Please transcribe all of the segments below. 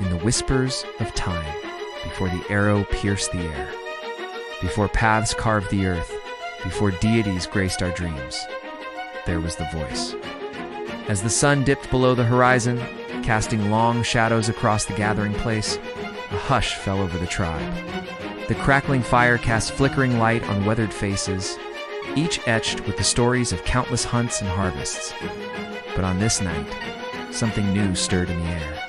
in the whispers of time, before the arrow pierced the air, before paths carved the earth, before deities graced our dreams, there was the voice. As the sun dipped below the horizon, casting long shadows across the gathering place, a hush fell over the tribe. The crackling fire cast flickering light on weathered faces, each etched with the stories of countless hunts and harvests. But on this night, something new stirred in the air.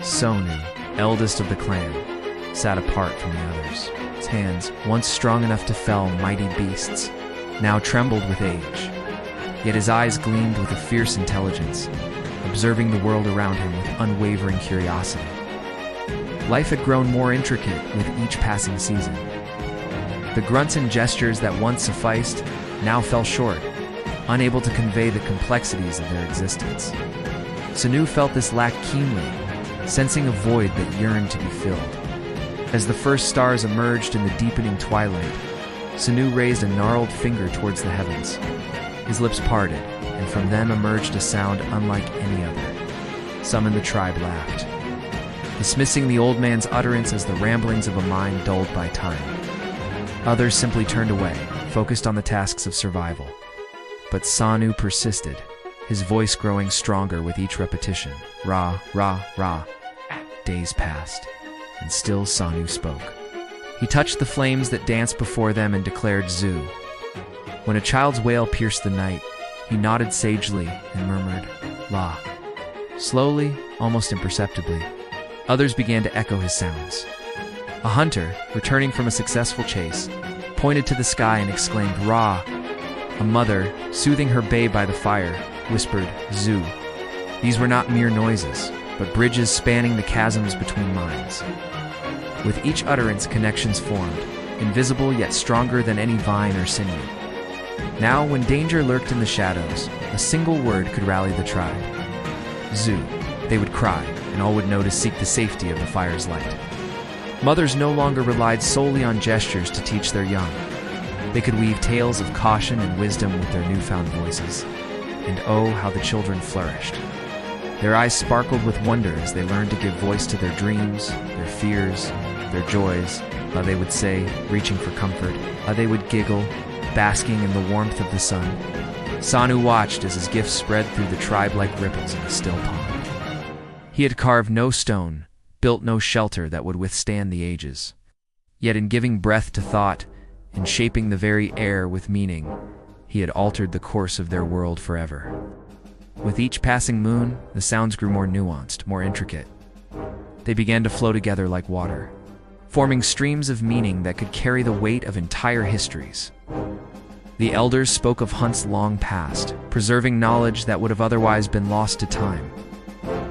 Sanu, eldest of the clan, sat apart from the others. His hands, once strong enough to fell mighty beasts, now trembled with age. Yet his eyes gleamed with a fierce intelligence, observing the world around him with unwavering curiosity. Life had grown more intricate with each passing season. The grunts and gestures that once sufficed now fell short, unable to convey the complexities of their existence. Sanu felt this lack keenly, sensing a void that yearned to be filled. As the first stars emerged in the deepening twilight, Sanu raised a gnarled finger towards the heavens. His lips parted, and from them emerged a sound unlike any other. Some in the tribe laughed, dismissing the old man's utterance as the ramblings of a mind dulled by time. Others simply turned away, focused on the tasks of survival. But Sanu persisted, his voice growing stronger with each repetition. Ra, ra, ra. Days passed, and still Sanu spoke. He touched the flames that danced before them and declared Zu. When a child's wail pierced the night, he nodded sagely and murmured, La. Slowly, almost imperceptibly, others began to echo his sounds. A hunter, returning from a successful chase, pointed to the sky and exclaimed, Ra. A mother, soothing her babe by the fire, whispered, Zu. These were not mere noises, but bridges spanning the chasms between minds. With each utterance, connections formed, invisible yet stronger than any vine or sinew. Now, when danger lurked in the shadows, a single word could rally the tribe. Zu. They would cry, and all would know to seek the safety of the fire's light. Mothers no longer relied solely on gestures to teach their young. They could weave tales of caution and wisdom with their newfound voices. And oh, how the children flourished. Their eyes sparkled with wonder as they learned to give voice to their dreams, their fears, their joys. They would say, reaching for comfort. They would giggle, basking in the warmth of the sun. Sanu watched as his gifts spread through the tribe like ripples in a still pond. He had carved no stone, built no shelter that would withstand the ages. Yet in giving breath to thought, in shaping the very air with meaning, he had altered the course of their world forever. With each passing moon, the sounds grew more nuanced, more intricate. They began to flow together like water, forming streams of meaning that could carry the weight of entire histories. The elders spoke of hunts long past, preserving knowledge that would have otherwise been lost to time.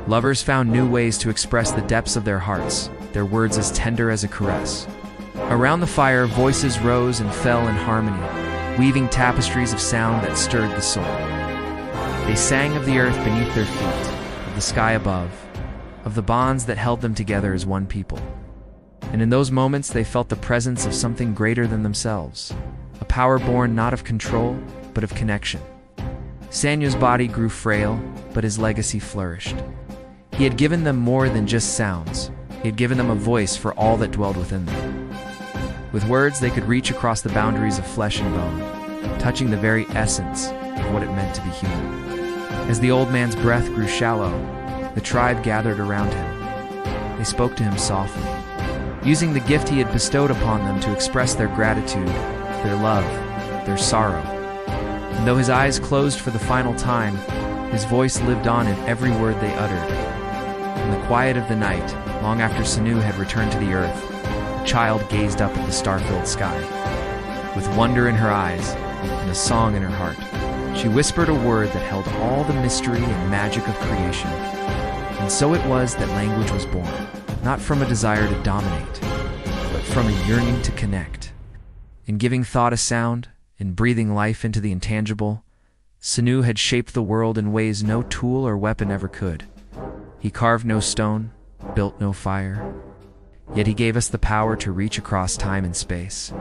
Lovers found new ways to express the depths of their hearts, their words as tender as a caress. Around the fire, voices rose and fell in harmony, weaving tapestries of sound that stirred the soul. They sang of the earth beneath their feet, of the sky above, of the bonds that held them together as one people. And in those moments they felt the presence of something greater than themselves, a power born not of control, but of connection. Sanu's body grew frail, but his legacy flourished. He had given them more than just sounds. He had given them a voice for all that dwelled within them. With words, they could reach across the boundaries of flesh and bone, touching the very essence of what it meant to be human. As the old man's breath grew shallow, the tribe gathered around him. They spoke to him softly, using the gift he had bestowed upon them to express their gratitude, their love, their sorrow. And though his eyes closed for the final time, his voice lived on in every word they uttered. In the quiet of the night, long after Sanu had returned to the earth, a child gazed up at the star-filled sky. With wonder in her eyes and a song in her heart, she whispered a word that held all the mystery and magic of creation. And so it was that language was born, not from a desire to dominate, but from a yearning to connect. In giving thought a sound, in breathing life into the intangible, Sanu had shaped the world in ways no tool or weapon ever could. He carved no stone, built no fire, yet he gave us the power to reach across time and space,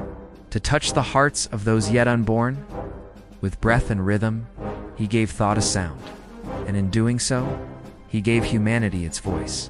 to touch the hearts of those yet unborn. With breath and rhythm, he gave thought a sound, and in doing so, he gave humanity its voice.